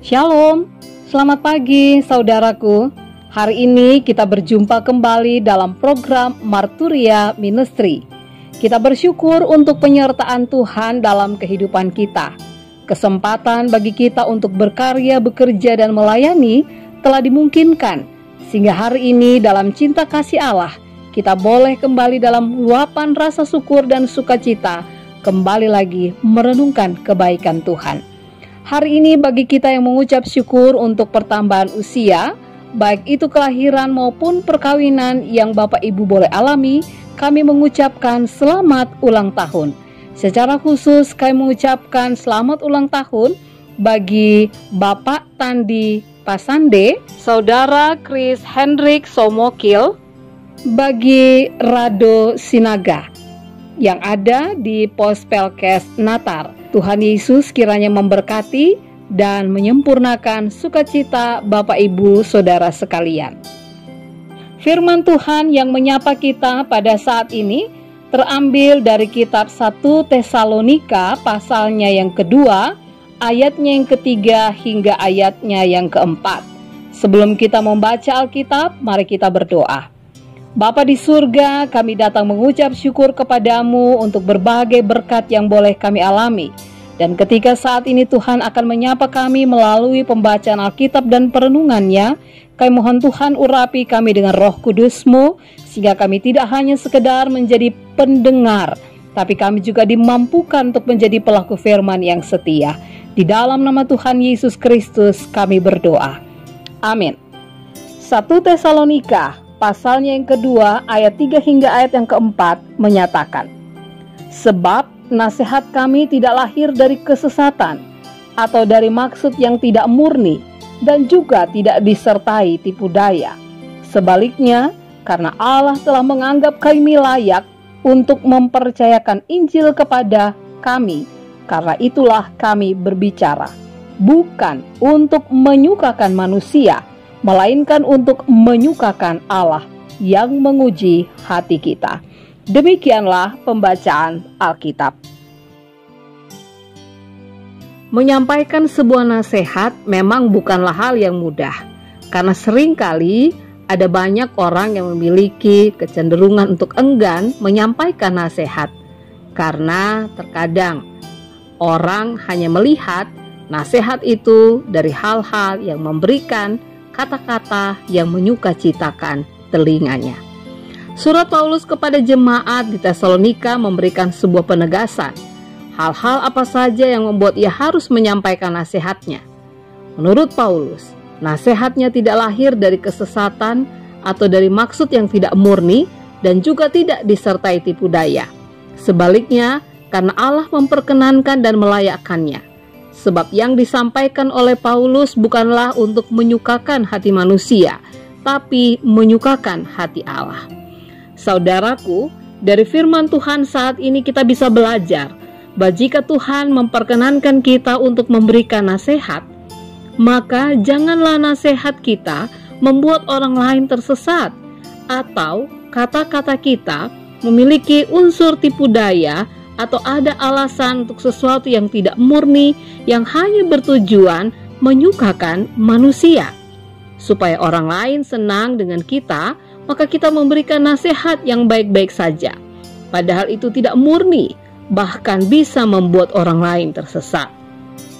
Shalom, selamat pagi saudaraku. Hari ini kita berjumpa kembali dalam program Marturia Ministry. Kita bersyukur untuk penyertaan Tuhan dalam kehidupan kita. Kesempatan bagi kita untuk berkarya, bekerja, dan melayani telah dimungkinkan, sehingga hari ini dalam cinta kasih Allah, kita boleh kembali dalam luapan rasa syukur dan sukacita, kembali lagi merenungkan kebaikan Tuhan. Hari ini bagi kita yang mengucap syukur untuk pertambahan usia, baik itu kelahiran maupun perkawinan yang Bapak Ibu boleh alami, kami mengucapkan selamat ulang tahun. Secara khusus kami mengucapkan selamat ulang tahun bagi Bapak Tandi Pasande, Saudara Chris Hendrik Somokil, bagi Rado Sinaga yang ada di Pos Pelkes Natar. Tuhan Yesus kiranya memberkati dan menyempurnakan sukacita Bapak Ibu Saudara sekalian. Firman Tuhan yang menyapa kita pada saat ini terambil dari kitab 1 Tesalonika pasalnya yang kedua, ayatnya yang ketiga hingga ayatnya yang keempat. Sebelum kita membaca Alkitab, mari kita berdoa. Bapa di surga, kami datang mengucap syukur kepadamu untuk berbagai berkat yang boleh kami alami. Dan ketika saat ini Tuhan akan menyapa kami melalui pembacaan Alkitab dan perenungannya, kami mohon Tuhan urapi kami dengan Roh Kudus-Mu, sehingga kami tidak hanya sekedar menjadi pendengar, tapi kami juga dimampukan untuk menjadi pelaku firman yang setia. Di dalam nama Tuhan Yesus Kristus kami berdoa. Amin. 1 Tesalonika pasalnya yang kedua, ayat 3 hingga ayat yang keempat menyatakan, sebab nasihat kami tidak lahir dari kesesatan atau dari maksud yang tidak murni dan juga tidak disertai tipu daya. Sebaliknya, karena Allah telah menganggap kami layak untuk mempercayakan Injil kepada kami, karena itulah kami berbicara, bukan untuk menyukakan manusia, melainkan untuk menyukakan Allah yang menguji hati kita. Demikianlah pembacaan Alkitab. Menyampaikan sebuah nasihat memang bukanlah hal yang mudah, karena seringkali ada banyak orang yang memiliki kecenderungan untuk enggan menyampaikan nasihat, karena terkadang orang hanya melihat nasihat itu dari hal-hal yang memberikan kata-kata yang menyukacitakan telinganya. Surat Paulus kepada jemaat di Tesalonika memberikan sebuah penegasan. Hal-hal apa saja yang membuat ia harus menyampaikan nasihatnya. Menurut Paulus, nasihatnya tidak lahir dari kesesatan atau dari maksud yang tidak murni dan juga tidak disertai tipu daya. Sebaliknya, karena Allah memperkenankan dan melayakkannya. Sebab yang disampaikan oleh Paulus bukanlah untuk menyukakan hati manusia, tapi menyukakan hati Allah. Saudaraku, dari firman Tuhan saat ini kita bisa belajar bahwa jika Tuhan memperkenankan kita untuk memberikan nasihat, maka janganlah nasihat kita membuat orang lain tersesat, atau kata-kata kita memiliki unsur tipu daya atau ada alasan untuk sesuatu yang tidak murni, yang hanya bertujuan menyukakan manusia. Supaya orang lain senang dengan kita, maka kita memberikan nasihat yang baik-baik saja. Padahal itu tidak murni, bahkan bisa membuat orang lain tersesat.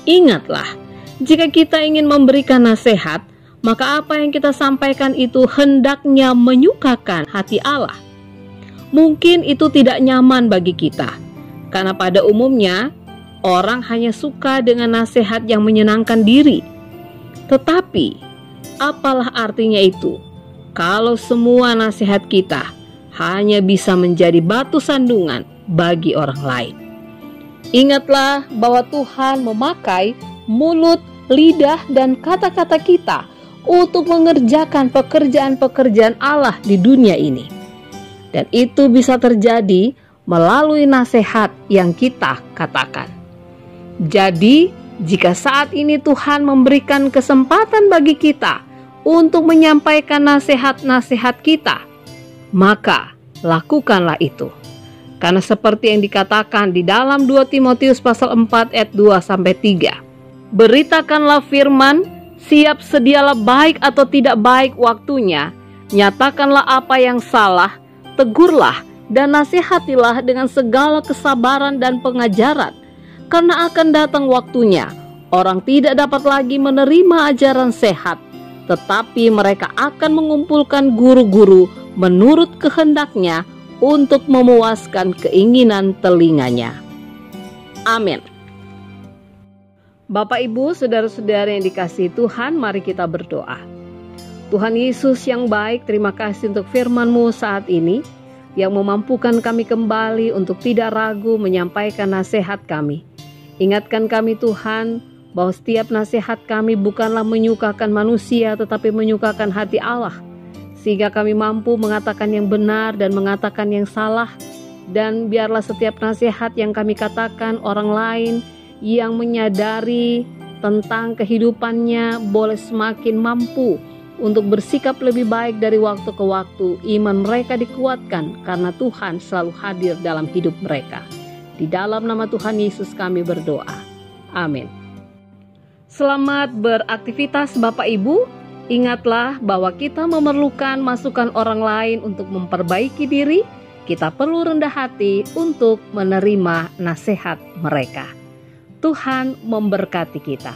Ingatlah, jika kita ingin memberikan nasihat, maka apa yang kita sampaikan itu hendaknya menyukakan hati Allah. Mungkin itu tidak nyaman bagi kita, karena pada umumnya, orang hanya suka dengan nasihat yang menyenangkan diri. Tetapi, apalah artinya itu, kalau semua nasihat kita hanya bisa menjadi batu sandungan bagi orang lain? Ingatlah bahwa Tuhan memakai mulut, lidah, dan kata-kata kita untuk mengerjakan pekerjaan-pekerjaan Allah di dunia ini. Dan itu bisa terjadi melalui nasihat yang kita katakan. Jadi, jika saat ini Tuhan memberikan kesempatan bagi kita untuk menyampaikan nasihat-nasihat kita, maka lakukanlah itu. Karena seperti yang dikatakan di dalam 2 Timotius pasal 4 ayat 2-3, Beritakanlah firman, siap sedialah baik atau tidak baik waktunya, nyatakanlah apa yang salah, tegurlah dan nasihatilah dengan segala kesabaran dan pengajaran, karena akan datang waktunya, orang tidak dapat lagi menerima ajaran sehat, tetapi mereka akan mengumpulkan guru-guru menurut kehendaknya untuk memuaskan keinginan telinganya. Amin. Bapak, Ibu, saudara-saudara yang dikasihi Tuhan, mari kita berdoa. Tuhan Yesus yang baik, terima kasih untuk firman-Mu saat ini, yang memampukan kami kembali untuk tidak ragu menyampaikan nasihat kami. Ingatkan kami Tuhan, bahwa setiap nasihat kami bukanlah menyukakan manusia, tetapi menyukakan hati Allah, sehingga kami mampu mengatakan yang benar dan mengatakan yang salah. Dan biarlah setiap nasihat yang kami katakan, orang lain yang menyadari tentang kehidupannya boleh semakin mampu untuk bersikap lebih baik dari waktu ke waktu. Iman mereka dikuatkan karena Tuhan selalu hadir dalam hidup mereka. Di dalam nama Tuhan Yesus kami berdoa. Amin. Selamat beraktivitas Bapak Ibu. Ingatlah bahwa kita memerlukan masukan orang lain untuk memperbaiki diri. Kita perlu rendah hati untuk menerima nasihat mereka. Tuhan memberkati kita.